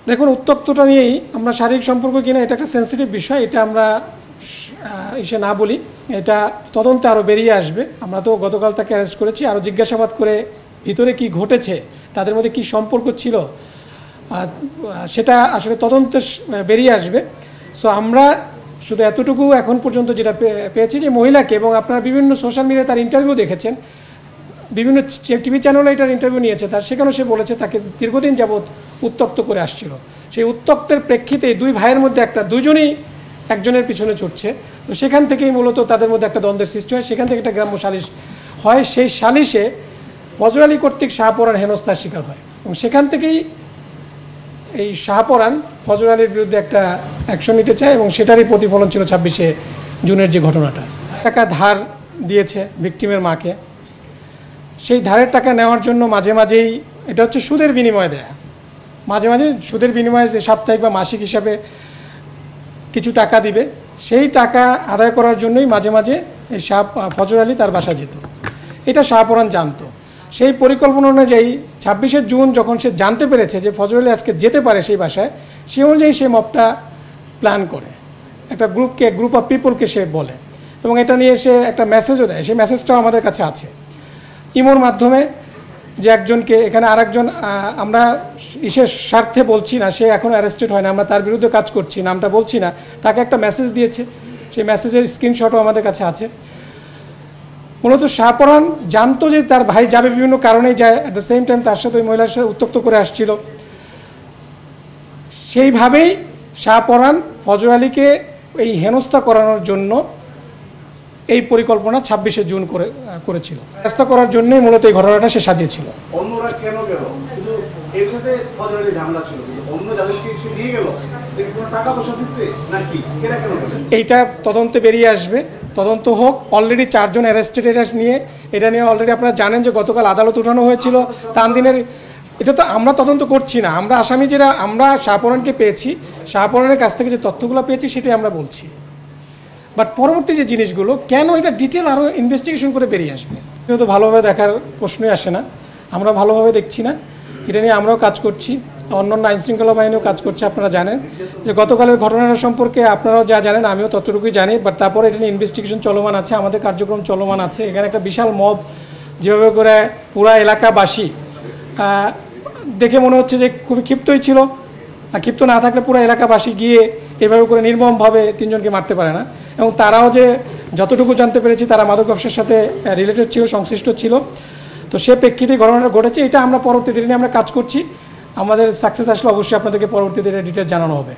দেখুন, উত্তক্তটা নিয়েই আমরা শারীরিক সম্পর্ক কিনা এটা একটা সেন্সিটিভ বিষয়, এটা আমরা ইসে না বলি, এটা তদন্তে আরও বেরিয়ে আসবে। আমরা তো গতকাল তাকে অ্যারেস্ট করেছি, আরও জিজ্ঞাসাবাদ করে ভিতরে কি ঘটেছে, তাদের মধ্যে কি সম্পর্ক ছিল, সেটা আসলে তদন্তে বেরিয়ে আসবে। সো আমরা শুধু এতটুকু এখন পর্যন্ত যেটা পেয়েছি যে মহিলাকে, এবং আপনারা বিভিন্ন সোশ্যাল মিডিয়ায় তার ইন্টারভিউ দেখেছেন, বিভিন্ন টিভি চ্যানেলে এটার ইন্টারভিউ নিয়েছে, তার সেখানেও সে বলেছে তাকে দীর্ঘদিন যাবৎ উত্তক্ত করে আসছিল। সেই উত্তক্তের প্রেক্ষিতে দুই ভাইয়ের মধ্যে দুজনেই একজনের পিছনে ছুটছে, তো সেখান থেকেই মূলত তাদের মধ্যে একটা দ্বন্দ্বের সৃষ্টি হয়। সেখান থেকে একটা গ্রাম্য সালিশ হয়, সেই সালিশে ফজর আলী কর্তৃক শাহপরান হেনস্থার শিকার হয়, এবং সেখান থেকেই এই শাহপরান ফজর আলীর বিরুদ্ধে একটা অ্যাকশন নিতে চায়, এবং সেটারই প্রতিফলন ছিল 26শে জুনের যে ঘটনাটা। টাকা ধার দিয়েছে ভিকটিমের মাকে, সেই ধারের টাকা নেওয়ার জন্য মাঝে মাঝেই, এটা হচ্ছে সুদের বিনিময়ে দেয়া, মাঝে মাঝে সুদের বিনিময়ে যে সাপ্তাহিক বা মাসিক হিসাবে কিছু টাকা দিবে, সেই টাকা আদায় করার জন্যই মাঝে মাঝে এই ফজর আলী তার বাসা যেত। এটা শাহপরান জানতো। সেই পরিকল্পনা অনুযায়ী 26শে জুন যখন সে জানতে পেরেছে যে ফজর আলী আজকে যেতে পারে সেই বাসায়, সে অনুযায়ী সে মবটা প্ল্যান করে, একটা গ্রুপ অফ পিপলকে সে বলে, এবং এটা নিয়ে সে একটা মেসেজও দেয়। সেই মেসেজটাও আমাদের কাছে আছে ইমোর মাধ্যমে, যে একজনকে এখানে আরেকজন, আমরা ইসের স্বার্থে বলছি না, সে এখন অ্যারেস্টেড হয় না, আমরা তার বিরুদ্ধে কাজ করছি, নামটা বলছি না, তাকে একটা মেসেজ দিয়েছে, সেই মেসেজের স্ক্রিনশটও আমাদের কাছে আছে। মূলত শাহপরান জানতো যে তার ভাই যাবে, বিভিন্ন কারণেই যায়, অ্যাট দ্য সেম টাইম তার সাথে ওই মহিলার সাথে উত্তক্ত করে আসছিল। সেইভাবেই শাহপরান ফজর আলীকে এই হেনস্থা করানোর জন্য এই পরিকল্পনা 26শে জুন করেছিল। হেনস্থা করার জন্যই মূলত এই ঘটনাটা সে সাজিয়েছিল। অন্যরা কেন গেল? শুধু এর সাথে ফজর আলী ঝামেলা ছিল, অন্য যাদেরকে সে নিয়ে গেল টাকা পয়সা দিচ্ছে নাকি, এরা কেন গেল? এইটা তদন্তে বেরিয়ে আসবে, তদন্ত হোক। অলরেডি 4 জন অ্যারেস্টেড এটা নিয়ে অলরেডি আপনারা জানেন যে গতকাল আদালত উঠানো হয়েছিল তানদিনের। এটা তো আমরা তদন্ত করছি না, আমরা আসামি যেটা আমরা শাহপরানকে পেয়েছি, শাহপরানের কাছ থেকে যে তথ্যগুলো পেয়েছি সেটাই আমরা বলছি। বাট পরবর্তী যে জিনিসগুলো কেন, এটা ডিটেল আরও ইনভেস্টিগেশন করে বেরিয়ে আসবে। কিন্তু ভালোভাবে দেখার প্রশ্নই আসে না, আমরা ভালোভাবে দেখছি না, এটা নিয়ে আমরাও কাজ করছি, অন্যান্য আইনশৃঙ্খলা বাহিনীও কাজ করছে। আপনারা জানেন যে গতকালের ঘটনাটা সম্পর্কে আপনারাও যা জানেন আমিও ততটুকুই জানি, বাট তারপরে এটা নিয়ে ইনভেস্টিগেশন চলমান আছে, আমাদের কার্যক্রম চলমান আছে। এখানে একটা বিশাল মব যেভাবে করে পুরা এলাকাবাসী দেখে মনে হচ্ছে যে খুবই ক্ষিপ্তই ছিল, আর ক্ষিপ্ত না থাকলে পুরো এলাকাবাসী গিয়ে এভাবে করে নির্মমভাবে 3 জনকে মারতে পারে না। এবং তারাও যে যতটুকু জানতে পেরেছি তারা মাদক ব্যবসার সাথে রিলেটেড ছিল, সংশ্লিষ্ট ছিল। তো সে প্রেক্ষিতে ঘটনাটা ঘটেছে, এটা আমরা পরবর্তী দিনে আমরা কাজ করছি। আমাদের সাকসেস আসলে অবশ্যই আপনাদেরকে পরবর্তী দিনে ডিটেইলস জানানো হবে।